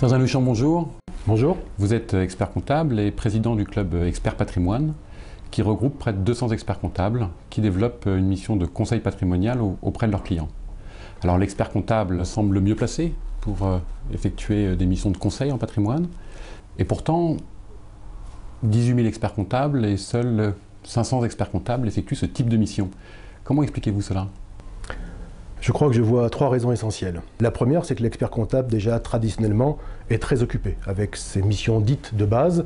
Serge Hanouchian, bonjour. Bonjour. Vous êtes expert comptable et président du club Expert Patrimoine, qui regroupe près de 200 experts comptables qui développent une mission de conseil patrimonial auprès de leurs clients. Alors l'expert comptable semble le mieux placé pour effectuer des missions de conseil en patrimoine, et pourtant 18 000 experts comptables et seuls 500 experts comptables effectuent ce type de mission. Comment expliquez-vous cela ? Je crois que je vois trois raisons essentielles. La première, c'est que l'expert comptable, déjà traditionnellement, est très occupé avec ses missions dites de base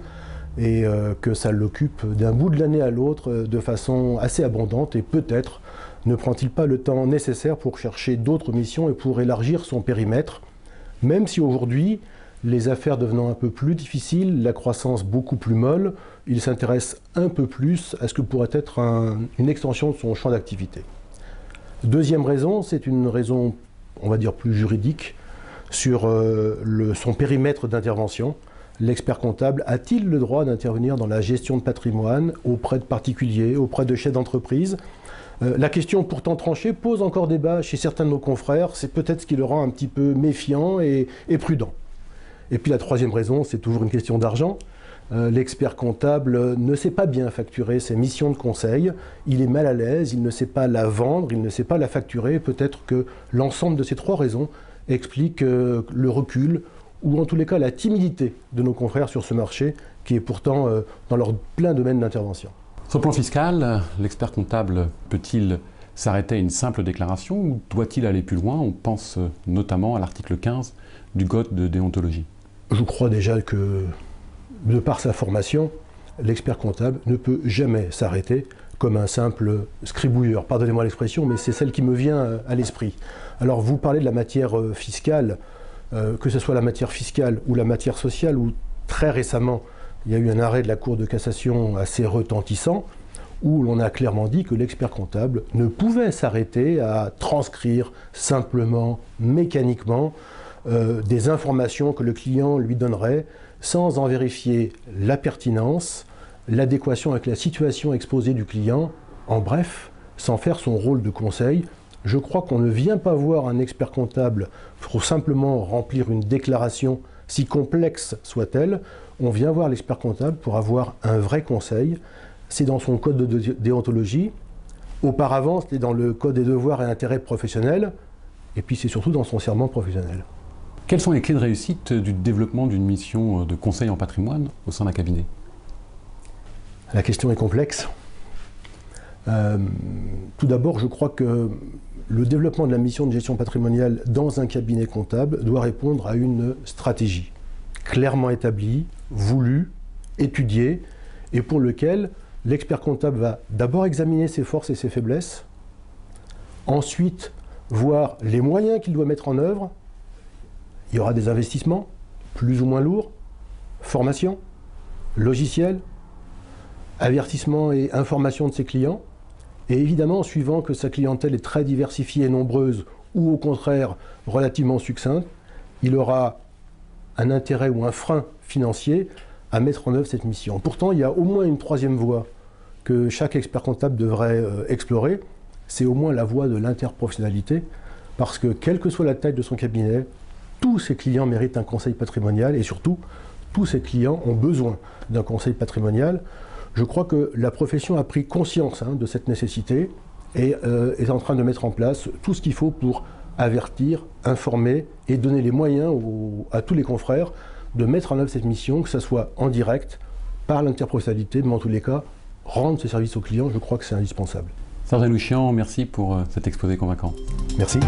et que ça l'occupe d'un bout de l'année à l'autre de façon assez abondante et peut-être ne prend-il pas le temps nécessaire pour chercher d'autres missions et pour élargir son périmètre, même si aujourd'hui, les affaires devenant un peu plus difficiles, la croissance beaucoup plus molle, il s'intéresse un peu plus à ce que pourrait être une extension de son champ d'activité. Deuxième raison, c'est une raison, on va dire, plus juridique, sur son périmètre d'intervention. L'expert comptable a-t-il le droit d'intervenir dans la gestion de patrimoine auprès de particuliers, auprès de chefs d'entreprise ? La question pourtant tranchée pose encore débat chez certains de nos confrères, c'est peut-être ce qui le rend un petit peu méfiant et prudent. Et puis la troisième raison, c'est toujours une question d'argent. L'expert comptable ne sait pas bien facturer ses missions de conseil, il est mal à l'aise, il ne sait pas la vendre, il ne sait pas la facturer. Peut-être que l'ensemble de ces trois raisons explique le recul, ou en tous les cas la timidité de nos confrères sur ce marché, qui est pourtant dans leur plein domaine d'intervention. Sur le plan fiscal, l'expert comptable peut-il s'arrêter à une simple déclaration ou doit-il aller plus loin? On pense notamment à l'article 15 du Code de déontologie. Je crois déjà que, de par sa formation, l'expert comptable ne peut jamais s'arrêter comme un simple scribouilleur. Pardonnez-moi l'expression, mais c'est celle qui me vient à l'esprit. Alors vous parlez de la matière fiscale, que ce soit la matière fiscale ou la matière sociale, où très récemment, il y a eu un arrêt de la Cour de cassation assez retentissant, où l'on a clairement dit que l'expert comptable ne pouvait s'arrêter à transcrire simplement, mécaniquement, des informations que le client lui donnerait sans en vérifier la pertinence, l'adéquation avec la situation exposée du client, en bref, sans faire son rôle de conseil. Je crois qu'on ne vient pas voir un expert comptable pour simplement remplir une déclaration, si complexe soit-elle. On vient voir l'expert comptable pour avoir un vrai conseil. C'est dans son code de déontologie. Auparavant, c'était dans le code des devoirs et intérêts professionnels. Et puis c'est surtout dans son serment professionnel. Quelles sont les clés de réussite du développement d'une mission de conseil en patrimoine au sein d'un cabinet? La question est complexe. Tout d'abord, je crois que le développement de la mission de gestion patrimoniale dans un cabinet comptable doit répondre à une stratégie clairement établie, voulue, étudiée, et pour lequel l'expert comptable va d'abord examiner ses forces et ses faiblesses, ensuite voir les moyens qu'il doit mettre en œuvre. Il y aura des investissements, plus ou moins lourds, formation, logiciel, avertissement et information de ses clients. Et évidemment, suivant que sa clientèle est très diversifiée et nombreuse, ou au contraire relativement succincte, il aura un intérêt ou un frein financier à mettre en œuvre cette mission. Pourtant, il y a au moins une troisième voie que chaque expert comptable devrait explorer, c'est au moins la voie de l'interprofessionnalité, parce que quelle que soit la taille de son cabinet, tous ses clients méritent un conseil patrimonial et surtout, tous ses clients ont besoin d'un conseil patrimonial. Je crois que la profession a pris conscience de cette nécessité et est en train de mettre en place tout ce qu'il faut pour avertir, informer et donner les moyens à tous les confrères de mettre en œuvre cette mission, que ce soit en direct, par l'interprofessionnalité, mais en tous les cas, rendre ce service aux clients, je crois que c'est indispensable. Serge Hanouchian, merci pour cet exposé convaincant. Merci.